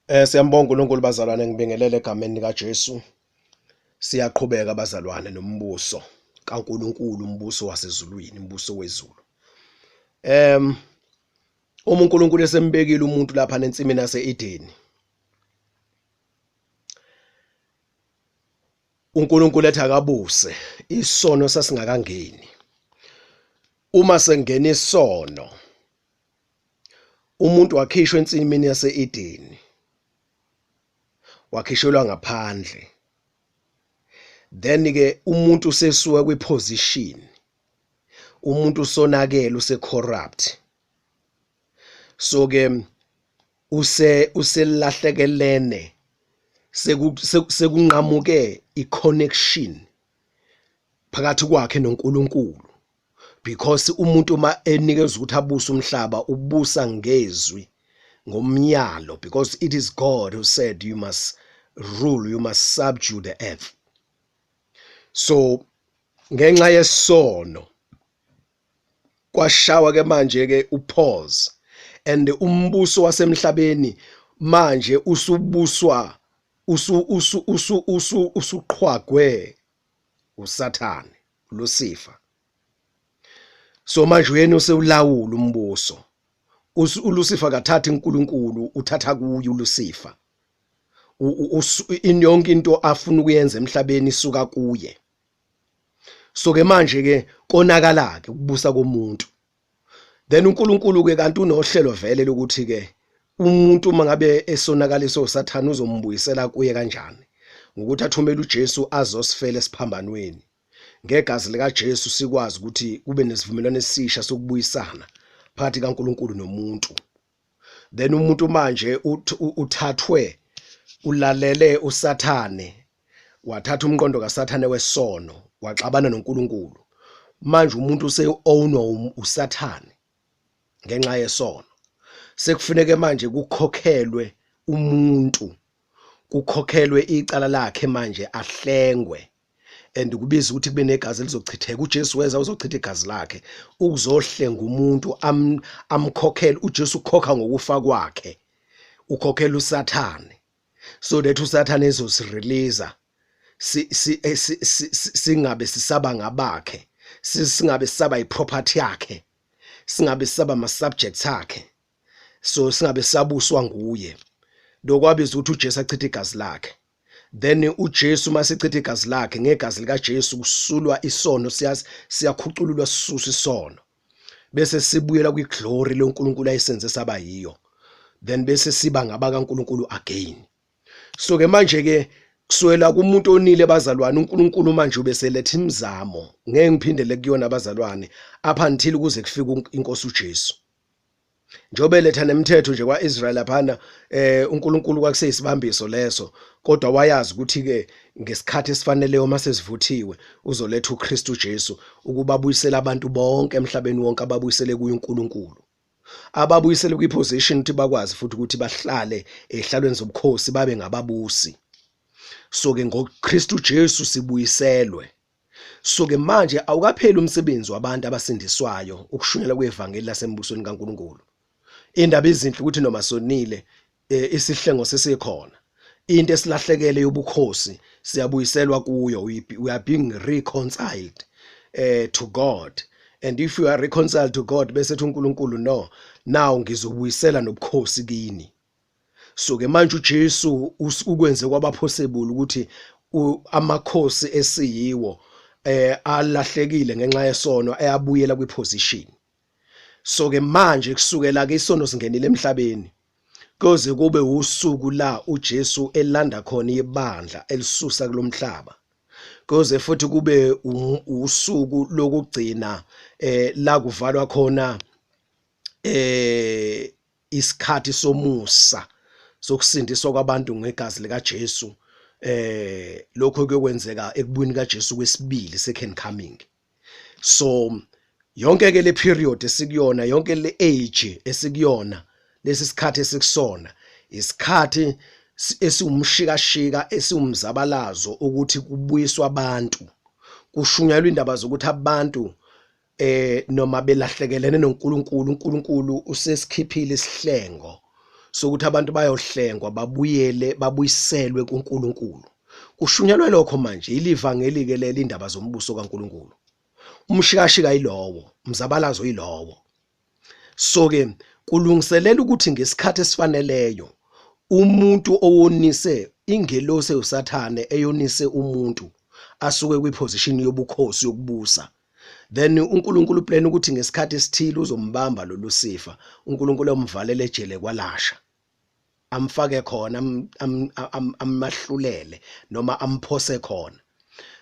Siyambonga uNkulunkulu bazalwane, ngibingelele egameni lika Jesu. Siyaqhubeka bazalwane nombuso kaNkulunkulu, umbuso wasezulwini, umbuso wezulu. Uma uNkulunkulu esembekile umuntu lapha ensimini yase-Edeni, uNkulunkulu ethi akabuse isono sasingakangeni. Uma sengena isono, umuntu wakhishwa ensimini yase-Edeni, wakhishelwa ngaphandle. Then ke umuntu sesuka kwiposition, umuntu sonakele, usecorrupt. So ke uselahlekelene, sekunqamuke iconnection phakathi kwakhe noNkulunkulu, because umuntu uma enikeza ukuthi abuse umhlaba ubusa ngezwi, ngomnyalo, because it is God who said you must rule, you must subdue the earth. So ngenxa yesono kwashawa ke manje ke upause, and umbuso wasemhlabeni manje usubuswa usuqhwagwe uSathane, Lucifer. So manje uyena usewulawula umbuso. uLucifer kathatha uNkulunkulu, uthatha kuye uLucifer. Yonke into afuna ukuyenza emhlabeni isuka kuye. So ke manje ke konakala ke ukubusa komuntu. Then uNkulunkulu ke kanti unohlelo vele lokuthi ke umuntu mangabe esonakaliso uSathane uzombuyisela kuye kanjani, ngokuthi athumele uJesu azosifela esiphambanweni. Ngegazi lika Jesu sikwazi ukuthi kube nesivumelwano esisha sokubuyisana phakathi kaNkulunkulu nomuntu. Then umuntu manje uthathwe, ulalele uSathane, wathatha umqondo kaSathane wesono, waxabana noNkulunkulu. Manje umuntu use-ownwa uSathane ngenxa yesono. Sekufuneke manje kukhokhelwe umuntu, kukhokhelwe icala lakhe manje, ahlengwe, and kubiza ukuthi kube negazi elizochitheka. uJesu weza uzochitha igazi lakhe ukuzohlenga umuntu, amkhokhele. uJesu ukhokha ngokufa kwakhe, ukhokhela uSathane, so that uSathane ezosireleasa, singabe sisaba ngabakhe, singabe sisaba iproperty yakhe, singabe sisaba ama-subjects akhe, so singabe sabuswa nguye. Lokwabiza ukuthi uJesu achitha igazi lakhe. Then uJesu masechitha igazi lakhe, ngegazi lika Jesu kusulwa isono, siyakhucululwa, sisuswa isono, bese sibuyela kwiglory loNkulunkulu ayisenze saba yiyo. Then bese siba ngabakaNkulunkulu again. So ke manje ke kuswela kumuntu onile bazalwane, uNkulunkulu manje ubeseletha imizamo, ngeke ngiphindele kuyona abazalwane, up until kuze kufike inkosi uJesu. Njobe letha nemithetho nje kwaIsrael laphana, uNkulunkulu kwakuseyisibambiso leso, kodwa wayazi ukuthi ke ngesikhathi esifaneleyo mase sivuthiwe uzoletha uKristu Jesu ukuba abuyisele abantu bonke emhlabeni wonke, ababuyisele kuye uNkulunkulu, ababuyisele kwiposition ukuthi bakwazi futhi ukuthi bahlale ehlalweni zobukhosi, babe ngababusi. So ke ngoKristu Jesu sibuyiselwe. So ke manje awukapheli umsebenzi wabantu abasindiswayo ukushunyela kwevangeli lasembusweni kaNkulunkulu. Indaba izinhle ukuthi noma sonile, isihlengo sesikhona. Into esilahlekele yobukhosi siyabuyiselwa kuyo. We are being reconciled to God, and if you are reconciled to God, bese ethi uNkulunkulu, no, now ngizobuyisela nobukhosi kini. So ke manje uJesu ukwenze kwaba possible ukuthi amakhosi esiyiwo alahlekile ngenxa yesono ayabuyela kwiposition. So ke manje kusukela ke isono singenile emhlabeni, koze kube usuku la uJesu elanda khona ibandla elisusa kulomhlaba, koze futhi kube usuku lokugcina la kuvalwa khona isikhathi somusa sokusindiswa kwabantu ngegazi lika Jesu. Lokho kuyokwenzeka ekubuyeni kaJesu kwesibili, second coming. So yonke ke le period esikuyona, yonke le age esikuyona, lesi sikhathi esikusona isikhathi esiwumshikashika, esiwumzabalazo ukuthi kubuyiswa abantu, kushunyalwa indaba zokuthi abantu noma belahlekelene noNkulunkulu, uNkulunkulu usesikhiphile isihlengo sokuthi abantu bayohlengwa babuyiselwe kuNkulunkulu. Kushunyalwe lokho manje ilivangeli ke leli indaba zombuso kaNkulunkulu. Umshikashika yilowo, umzabalazo yilowo. So ke kulungiselela ukuthi ngesikhathi esifaneleyo umuntu owonise ingelosi uSathane eyonise umuntu asuke kwiposition yobukhosi yokubusa, then uNkulunkulu plan ukuthi ngesikhathi esithile uzombamba lo Lucifer, uNkulunkulu amvalele ejele kwalasha, amfake khona amahlulele noma amphose khona.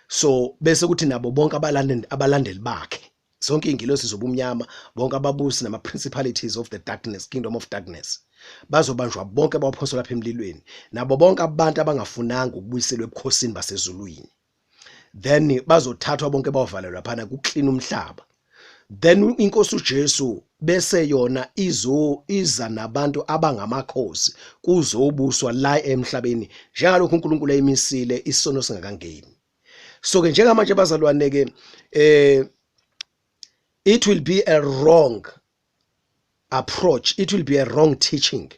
So bese kuthi nabo bonke abalandeli bakhe, zonke ingilosi zobumnyama, bonke ababusi nama principalities of the darkness, kingdom of darkness, bazobanjwa bonke baphoswa lapha emlilweni, nabo bonke abantu abangafunanga ukubuyiselwa ebukhosini basezulwini. Then bazothathwa bonke bavalelwa phana kuclean umhlaba. Then inkosi uJesu bese yona iza nabantu abangamakhosi kuzobuswa la emhlabeni njengalokho uNkulunkulu eyimisile isono singakangeni. So ke njengamanje bazalwane ke it will be a wrong approach, it will be a wrong teaching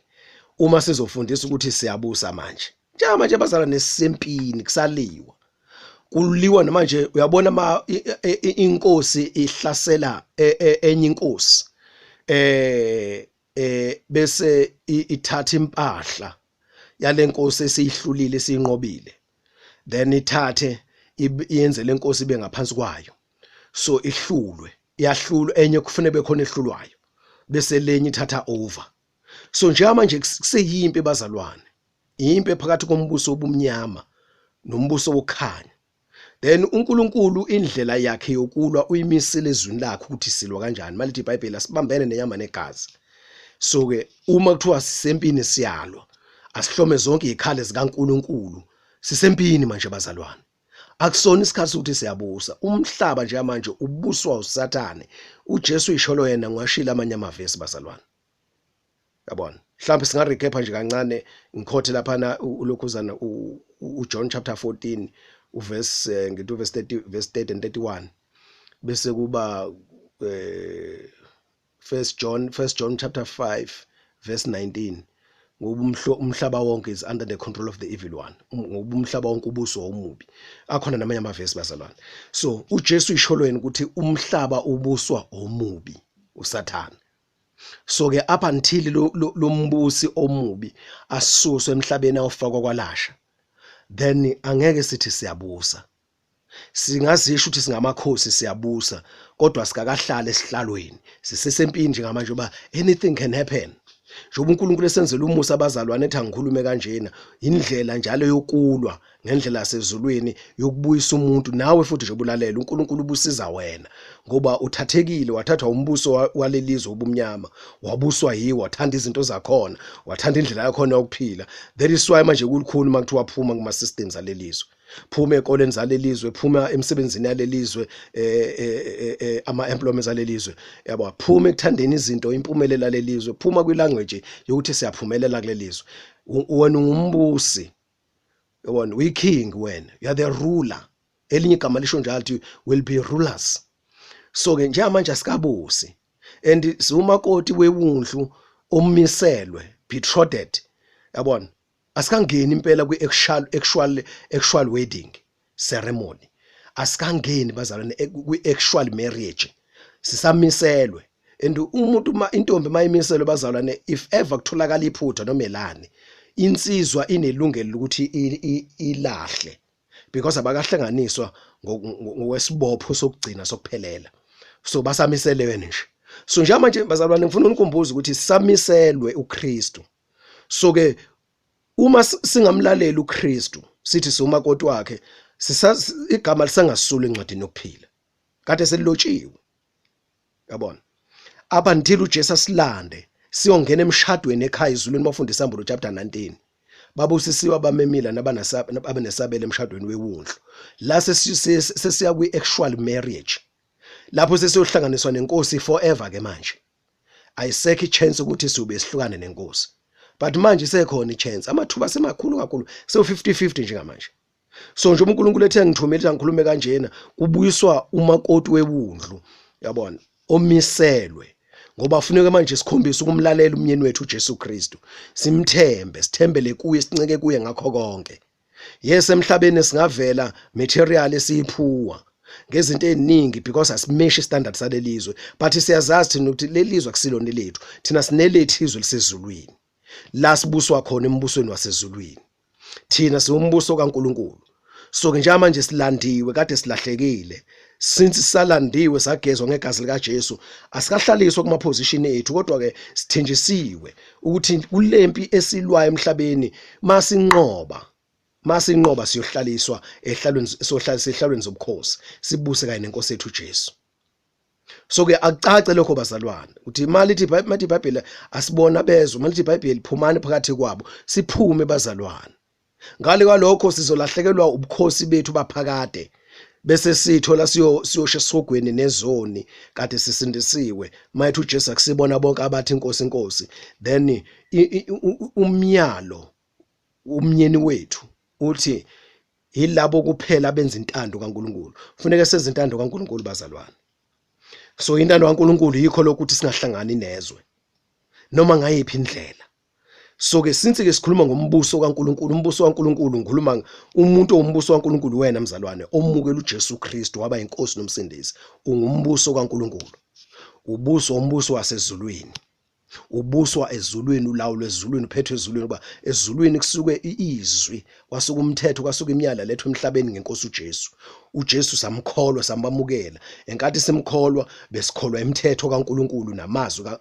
uma sizofundisa ukuthi siyabusa manje. Njengamanje bazalwane sempini kusaliwa. Kuliwa namanje uyabona inkosi ihlasela enye inkosi bese ithatha impahla yale nkosi esiyihlulile esiyinqobile, then ithathe iyenze lenkosi ibe ngaphansi kwayo, so ihlulwe, iyahlulwa enye kufanele bekhona ehlulwayo bese lenye ithatha over. So njengamanje kuseyimpi bazalwane, impi phakathi kombuso obumnyama nombuso wokukhanya. Then uNkulunkulu indlela yakhe yokulwa uyimisile ezweni lakhe ukuthi silwa kanjani. Malithi iBhayibheli asibambene nenyama negazi. So ke uma kuthiwa sisempini siyalwa, asihlome zonke izikhali zikaNkulunkulu, sisempini manje bazalwane. Akusona isikhathi ukuthi siyabusa. Umhlaba nje manje ubuswa uSathane. uJesu isholo yena ngwashila amanye amavesi bazalwane. Yabona? Mhlawumbe singarecap nje kancane ngikhothe lapha ulokhuzana uJohn chapter 14 uverse ngithi verse 30 and 31 bese kuba First John chapter 5 verse 19 ngoba umhlaba wonke is under the control of the evil one, ngoba umhlaba wonke ubuso omubi. Akhona namanye amavesi bazalwane. So uJesu isholweni ukuthi umhlaba ubuswa omubi uSathane. So ke up until lo mbusi omubi asuswe emhlabeni awufakwa kwalasha, then angeke sithi siyabusa. Singazisho ukuthi singamakhosi siyabusa, kodwa sikakahlala esihlalweni. Sisesempini nje ngamanje ba anything can happen. Njoba uNkulunkulu esenzela umusa abazalwane ethi angikhulume kanjena, indlela njalo yokulwa ngendlela yasezulwini yokubuyisa umuntu. Nawe futhi nje ubulalela uNkulunkulu ubusiza wena, ngoba uthathekile, wathathwa umbuso walelizwe obumnyama, wabuswa yiwo, wathanda izinto zakhona, wathanda indlela yakhona yokuphila. That is why manje kulikhulu makuthiwa phuma kuma systems alelizwe, phuma ekoleni zalelizwe, phuma emsebenzini yalelizwe, ama employments alelizwe, yabo, phuma ekuthandeni izinto, impumelelo yalelizwe, phuma kwilanguage yokuthi siyaphumelela kulelizwe. Wena ungumbusi, yabona, we king wena, you are the ruler. Elinye igama lisho njalo ukuthi will be rulers. So ke njengamanje asikabusi, and siumakoti wewundlu omiselwe, betrothed, yabona, asikangeni impela kwi-actual wedding ceremony, asikangeni bazalwane kwi-actual marriage, sisamiselwe. And umuntu intombi mayimiselwe bazalwane, if ever kutholakala iphutha noma elani, insizwa inelungelo ukuthi ilahle, because abakahlanganiswa ngokwesibopho sokugcina sokuphelela. So basamiselewe nje. So njengamanje bazalwane ngifuna unikhumbuze ukuthi samiselwe uKristu. So ke uma singamlalela uKristu, sithi siumakoti wakhe, igama lisangasula encwadini yokuphila, kade selilotshiwe. Yabona, up until uJesu asilande siyongena emshadweni ekhaya izulwini. Bafundisa isambulo chapter 19, babusisiwe abamemila nabanesabelo emshadweni wewundlu. La sesiya kwi-actual marriage, lapho sesiyohlanganiswa nenkosi forever ke manje. Ayisekho ichance ukuthi sibe sihlukane nenkosi, but manje sekhona ichance, amathuba semakhulu kakhulu, so 50-50 njengamanje. So nje uNkulunkulu ethe ngithumela ngikhulume kanjena, kubuyiswa umakoti wewundlu, yabona, omiselwe ngoba kufuneka manje sikhombise ukumlalela umyeni wethu uJesu Kristu, simthembe, sithembele kuye, sinceke kuye ngakho konke. Yes, emhlabeni singavela material esiyiphuwa ngezinto eziningi because asimeshi standard salelizwe, but siyazazi thina ukuthi lelizwe akusilona lethu, thina sinelethu izwe lisezulwini la sibuswa khona embusweni wasezulwini. Thina siwumbuso kaNkuluNkulu. So ke njengoba manje silandiwe kade silahlekile, since salandiwe sagezwa ngegazi lika Jesu, asikahlaliswa kuma position ethu, kodwa ke sithenjisiwe ukuthi kulempi esilwayo emhlabeni masinqoba siyohlaliswa ehlalweni zobukhosi, sibuse kanye nenkosi yethu Jesu. So ke akucace lokho bazalwane ukuthi malithi iBhayibheli asibona bezwe, malithi iBhayibheli phumani phakathi kwabo, siphume bazalwane. Ngale kwalokho sizolahlekelwa ubukhosi bethu baphakade, bese sithola siyosha esogweni nezoni kade sisindisiwe. Mayethu uJesu akusibona bonke abathi inkosi inkosi, then umyalo umnyeni wethu uthi yilabo kuphela benza intando kaNkuluNkulu. Kufuneka senze intando kaNkuluNkulu bazalwane. So intando kaNkuluNkulu yikho lokuthi singahlangani nezwe noma ngayiphi indlela. So ke since ke sikhuluma ngombuso kaNkuluNkulu, umbuso kaNkuluNkulu ngikhuluma umuntu ombuso kaNkuluNkulu, wena mzalwane omukela uJesu Kristu waba inkosi nomsindisi, ungumbuso kaNkuluNkulu. Umbuso wasezulwini, ubuswa ezulwini, ulawulo ezulwini, uphethwe ezulwini, kuba ezulwini kusuke izwi, kwasuka umthetho, kwasuka imiyalo lethwe emhlabeni ngenkosi uJesu. uJesu samkholwa, sambamukela. Enkathi simkholwa besikholwa imithetho kaNkuluNkulu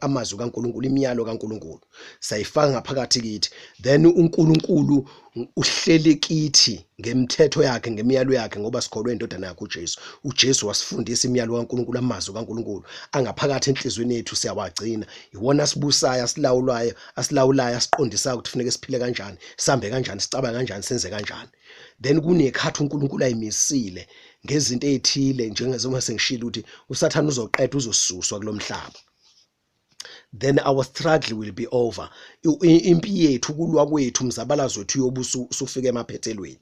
amazwi kaNkuluNkulu, imiyalo kaNkuluNkulu sayifaka ngaphakathi kithi. Then uNkuluNkulu uhlele kithi ngemithetho yakhe, ngemiyalo yakhe, ngoba sikholwe indodana yakhe uJesu. uJesu wasifundisa imiyalo kaNkuluNkulu, amazwi kaNkuluNkulu angaphakathi enhlizweni yethu, siyawagcina. Iwona asibusayo, asilawulayo, asiqondisayo ukuthi kufanele siphile kanjani, sihambe kanjani, sicabange kanjani, senze kanjani. Then kunekhathi uNkuluNkulu ayimisile ngezinto ezithile, njengezoma sengishilo ukuthi uSathane uzoqeda, uzosuswa kulomhlaba. Then our struggle will be over. Impi yethu, kulwa kwethu, umzabalazo wethu uyobusa usufika emaphethelweni.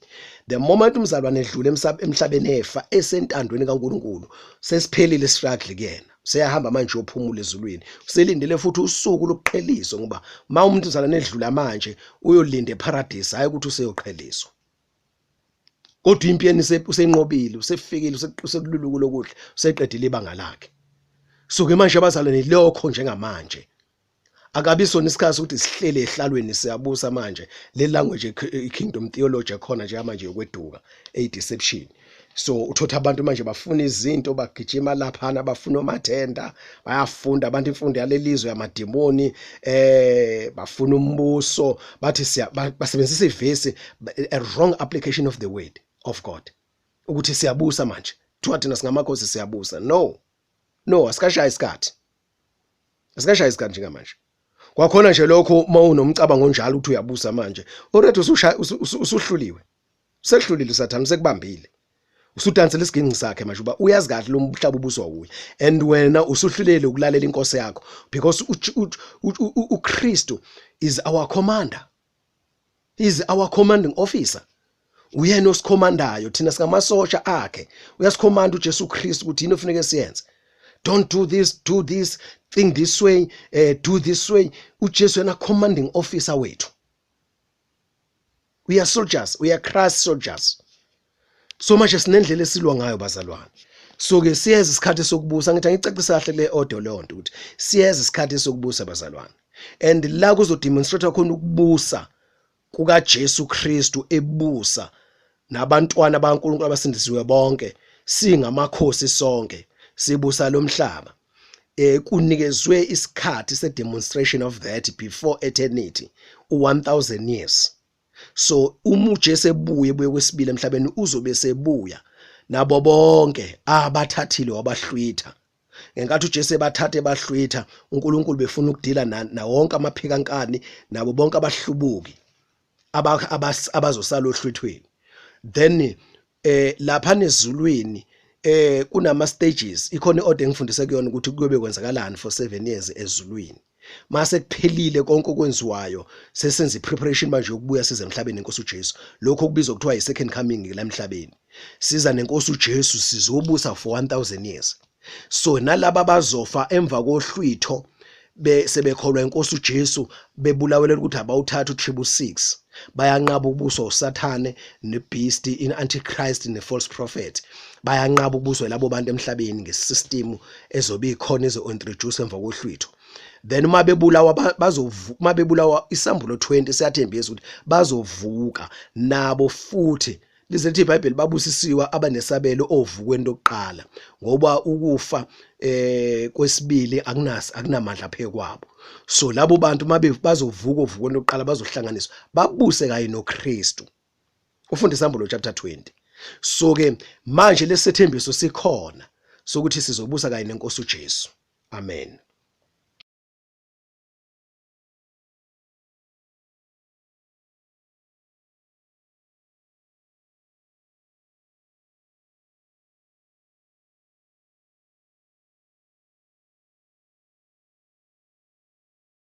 The moment umzalwane edlule emhlabeni efa esentandweni kaNkuluNkulu, sesiphelile struggle kuyena. Seyahamba manje uyophumula ezulwini. Uselindele futhi usuku lokuqheliswa, ngoba ma umuntu umzalwane edlula manje uyolinda eparadise, hayi ukuthi useyoqheliswa. Kodwa impiyeni usenqobile, usefikile, usekululuko lokudla, useqedile ibanga lakhe. So ke manje abazalwane lokho njengamanje akabi sona isikhathi ukuthi sihlele ehlalweni siyabusa manje. Le language kingdom theology ekhona nje manje yokweduka, deception. So uthotha abantu manje bafuna izinto, bagijima laphana, bafuna omathenda, bayafunda abantu imfundo yalelizwe yamademoni, bafuna umbuso, bathi basebenzisa ivesi, a wrong application of the word of God, ukuthi siyabusa manje. Kuthiwa thina singamakhosi siyabusa. No, asikashaya isikhathi. Asikashaya isikhathi njengamanje. Kwakhona nje lokho uma unomcabango onjalo ukuthi uyabusa manje, already usuhluliwe. Usehlulile uSathane, usekubambile. Usudansela isiginci sakhe manje, uba uyazi kahle lo mhlaba ubuswa kuye, and wena usuhlulele ukulalela inkosi yakho, because uKristu is our commander. He is our commanding officer. Uyena osikhomandayo, thina singamasosha akhe. Uyasikhomanda uJesu Kristu ukuthi yini ofuneka siyenze. Don't do this, do this, think this way, do this way. uJesu yena commanding officer wethu. We are soldiers, we are Christ soldiers. So manje sinendlela esilwa ngayo bazalwane. So ke siyeza isikhathi sokubusa, ngithi ngicacisa kahle le order leyo nto ukuthi siyeza isikhathi sokubusa bazalwane. And la kuzodemonstrate khona ukubusa kuka Jesu Kristu, ebusa nabantwana baNkulunkulu abasindisiwe bonke, singamakhosi sonke, sibusa lomhlaba. Kunikezwe isikhathi se demonstration of that before eternity, 1000 years. So uJesu ebuye kwesibili emhlabeni, uzobe sebuya nabo bonke abathathile wabahlwitha. Ngenkathi uJesu ebathathe bahlwitha, uNkulunkulu befuna ukudila na wonke amaphikankani nabo bonke abahlubuki abazosala ohlwithweni. Then lapha nezulwini kunama stages, ikhona iorder engifundise kuyona ukuthi kuyobe kwenzakalani for 7 years ezulwini. Mase kuphelile konke okwenziwayo, sesenza ipreparation manje yokubuya size emhlabeni nenkosi uJesu. Lokho kubizwa kuthiwa yi-second coming la emhlabeni. Siza nenkosi uJesu, sizobusa for 1000 years. So nalabo abazofa emva kohlwitho sebekholwa inkosi uJesu bebulawela ukuthi abawuthatha u666 bayanqaba ukubuswa uSathane nebeast iAntichrist neFalse prophet bayanqaba ukubuswa labo bantu emhlabeni ngesystem ezobe ikhona ezo-introduce emva kohlwitho. Then mabebulawa isambulo 20 siyathembisa ukuthi bazovuka nabo futhi lize lithi iBhayibheli babusisiwa abanesabelo ovukweni lokuqala ngoba ukufa kwesibili akunamandla phekwabo. So labo bantu bazovuka ovukweni lokuqala bazohlanganiswa babuse kanye noKristu. Ufunda isambulo chapter 20. So ke manje lesithembiso sikhona sokuthi sizobusa kanye nenkosi uJesu. Amen.